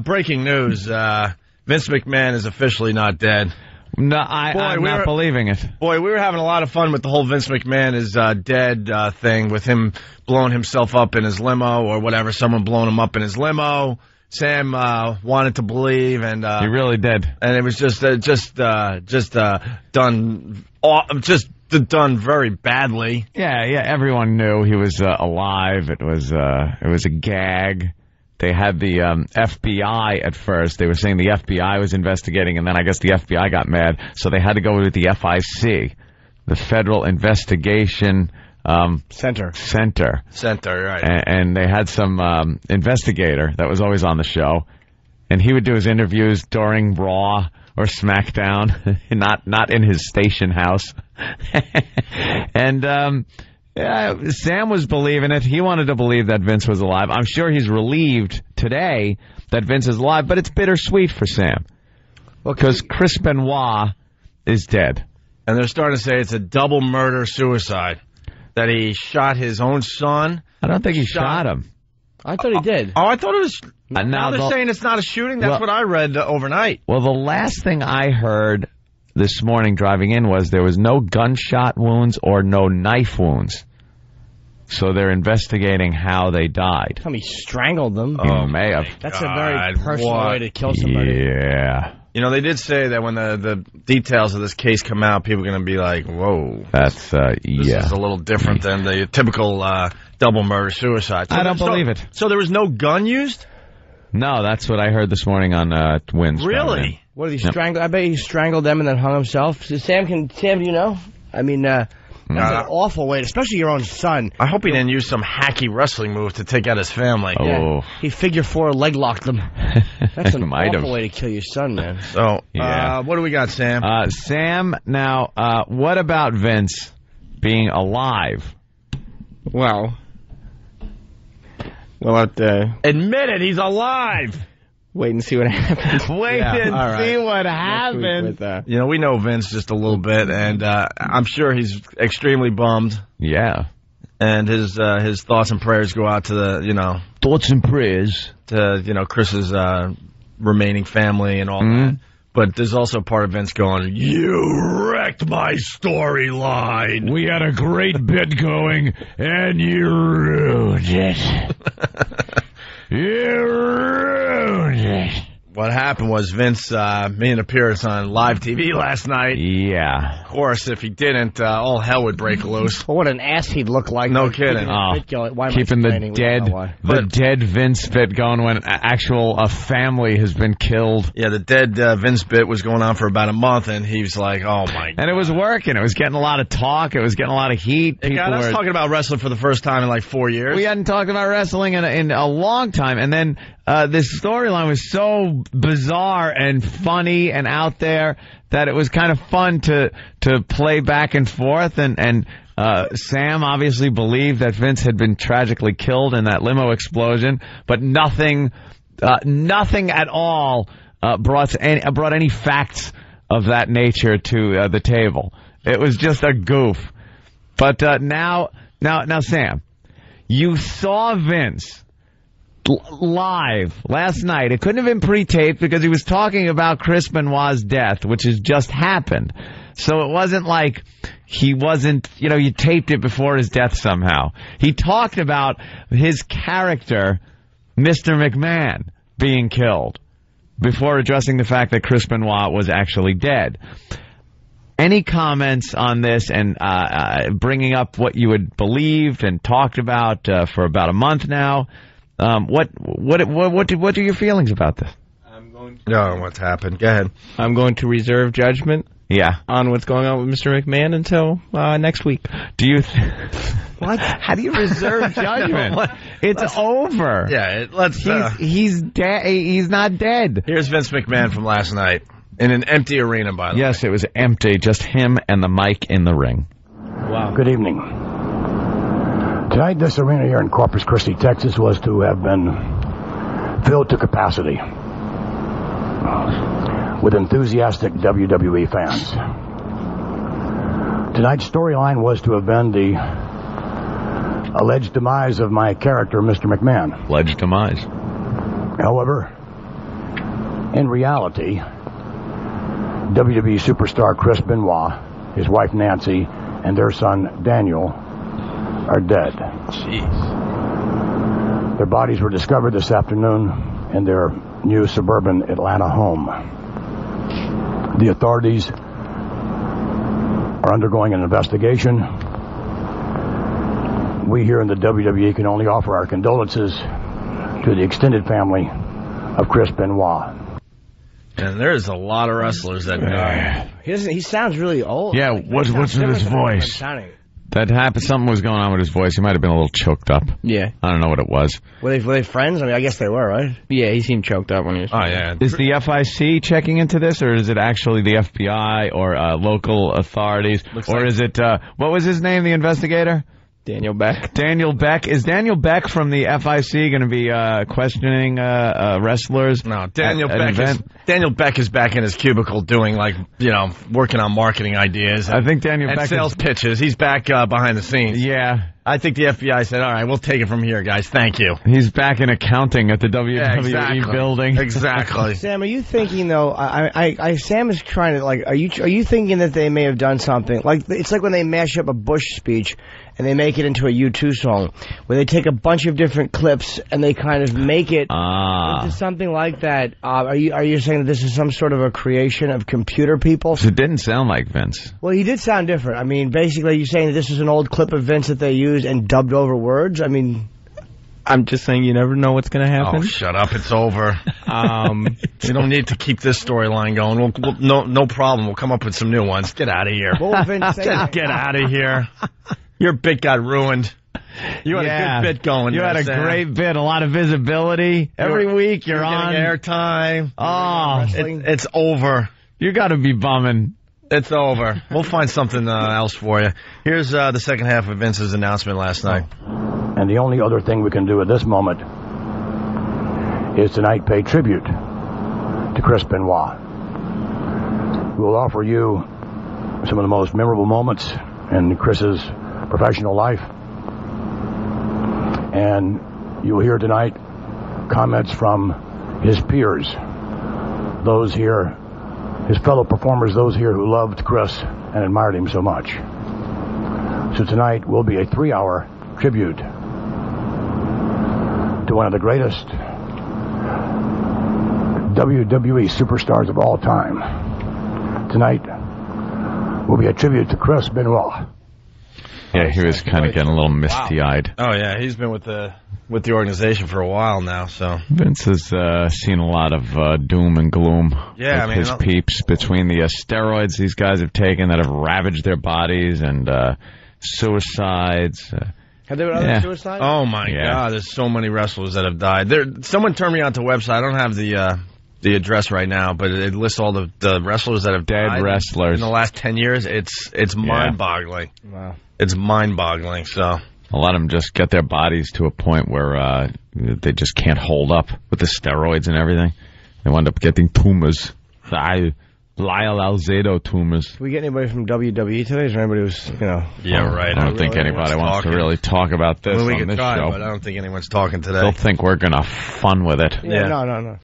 Breaking news. Vince McMahon is officially not dead. No, I'm not believing it. Boy, we were having a lot of fun with the whole Vince McMahon is dead thing, with him blowing himself up in his limo or whatever, someone blowing him up in his limo. Sam wanted to believe, and he really did. And it was just done very badly. Yeah, everyone knew he was alive. It was a gag. They had the FBI at first. They were saying the FBI was investigating, and then I guess the FBI got mad, so they had to go with the FIC, the Federal Investigation Center, right. And they had some investigator that was always on the show, and he would do his interviews during Raw or SmackDown, not in his station house. And Sam was believing it. He wanted to believe that Vince was alive. I'm sure he's relieved today that Vince is alive, but it's bittersweet for Sam because Chris Benoit is dead. And they're starting to say it's a double murder-suicide, that he shot his own son. I don't think he shot him. I thought he did. Oh, I thought it was... Now they're saying it's not a shooting? That's what I read overnight. Well, the last thing I heard this morning driving in was there was no gunshot wounds or no knife wounds. So they're investigating how they died. He strangled them. He may have. That's a very personal way to kill somebody. Yeah. You know, they did say that when the details of this case come out, people are going to be like, whoa. That's, This is a little different than the typical double murder-suicide. So I don't believe it. So there was no gun used? No, that's what I heard this morning on Wins. Really? What did he strangle? I bet he strangled them and then hung himself. So Sam, do you know? I mean, that's an awful way, especially your own son. I hope he didn't use some hacky wrestling move to take out his family. Oh. Yeah. He figure four leg locked them. That's an awful way to kill your son, man. So, what do we got, Sam? Sam, now, what about Vince being alive? Well, admit it, he's alive. Wait and see what happens. See what happens. You know, we know Vince just a little bit, and I'm sure he's extremely bummed. Yeah. And his thoughts and prayers go out to the, thoughts and prayers to, Chris's remaining family and all that. But there's also part of Vince going, you wrecked my storyline. We had a great bit going, and you ruined it. You ruined it. What happened was Vince made an appearance on live TV last night. Yeah. Of course, if he didn't, all hell would break loose. Well, what an ass he'd look like. No kidding. Keeping the dead Vince bit going when actual family has been killed. Yeah, the dead Vince bit was going on for about a month, and he was like, oh, my God. And it was working. It was getting a lot of talk. It was getting a lot of heat. I was talking about wrestling for the first time in like 4 years. We hadn't talked about wrestling in a long time, and then this storyline was so bizarre and funny and out there that it was kind of fun to play back and forth. And Sam obviously believed that Vince had been tragically killed in that limo explosion, but nothing at all brought any facts of that nature to the table. It was just a goof. But now, Sam, you saw Vince live last night. It couldn't have been pre-taped because he was talking about Chris Benoit's death, which has just happened. So it wasn't like he wasn't, you taped it before his death somehow. He talked about his character, Mr. McMahon, being killed before addressing the fact that Chris Benoit was actually dead. Any comments on this and bringing up what you had believed and talked about for about a month now? What are your feelings about this? What's happened? Go ahead. I'm going to reserve judgment. Yeah. On what's going on with Mr. McMahon until next week. Do you? What? How do you reserve judgment? It's over. Yeah. He's dead. He's not dead. Here's Vince McMahon from last night in an empty arena. By the way. Yes, it was empty. Just him and the mic in the ring. Wow. Good evening. Tonight, this arena here in Corpus Christi, Texas, was to have been filled to capacity with enthusiastic WWE fans. Tonight's storyline was to have been the alleged demise of my character, Mr. McMahon. Alleged demise. However, In reality, WWE superstar Chris Benoit, his wife Nancy, and their son Daniel are dead. Jeez. Their bodies were discovered this afternoon in their new suburban Atlanta home. The authorities are undergoing an investigation. We here in the WWE can only offer our condolences to the extended family of Chris Benoit. And there's a lot of wrestlers that died. He sounds really old. Yeah, what's with his voice? That happened. Something was going on with his voice. He might have been a little choked up. Yeah. I don't know what it was. Were they friends? I mean, I guess they were, right? Yeah, he seemed choked up when he was... Oh, yeah. Is the FIC checking into this, or is it actually the FBI or local authorities? Is it, what was his name, the investigator? Daniel Beck. Daniel Beck. Is Daniel Beck from the FIC going to be questioning wrestlers? No, Daniel Beck is back in his cubicle doing, working on marketing ideas. I think Daniel Beck sales pitches. He's back behind the scenes. Yeah. I think the FBI said, all right, we'll take it from here, guys. Thank you. He's back in accounting at the WWE building. Exactly. Sam, are you thinking, though, Sam is trying to, are you thinking that they may have done something? It's like when they mash up a Bush speech and they make it into a U2 song, where they take a bunch of different clips and they kind of make it into something like that. Are you saying that this is some sort of a creation of computer people? It didn't sound like Vince. Well, he did sound different. I mean, basically, you're saying that this is an old clip of Vince that they used and dubbed over words? I mean... I'm just saying you never know what's going to happen. Oh, shut up. It's over. You don't need to keep this storyline going. No problem. We'll come up with some new ones. Get out of here. Get out of here. Your bit got ruined. You had a good bit going. You had a great bit, a lot of visibility. Every week you're on. Airtime. Oh, it's over. You got to be bumming. It's over. We'll find something else for you. Here's the second half of Vince's announcement last night. And the only other thing we can do at this moment is tonight pay tribute to Chris Benoit. We'll offer you some of the most memorable moments in Chris's professional life. And you'll hear tonight comments from his peers, those here, his fellow performers, those here who loved Chris and admired him so much. So tonight will be a 3-hour tribute to one of the greatest WWE superstars of all time. Tonight will be a tribute to Chris Benoit. Yeah, he was kind of getting a little misty-eyed. Oh, yeah, he's been with the organization for a while now, so... Vince has seen a lot of doom and gloom with his peeps between the steroids these guys have taken that have ravaged their bodies and suicides. Have there been other suicides? Oh, my God, there's so many wrestlers that have died. Someone turned me onto a website. I don't have the address right now, but it lists all the wrestlers that have died wrestlers in the last 10 years. It's mind-boggling. Wow. It's mind-boggling, so... A lot of them just get their bodies to a point where they just can't hold up with the steroids and everything. They wind up getting tumors. Lyle Alzado tumors. Did we get anybody from WWE today? Is there anybody who's, Yeah, right. I don't think anybody wants to really talk about this on we can this try, show. But I don't think anyone's talking today. They'll think we're going to fun with it. Yeah, no.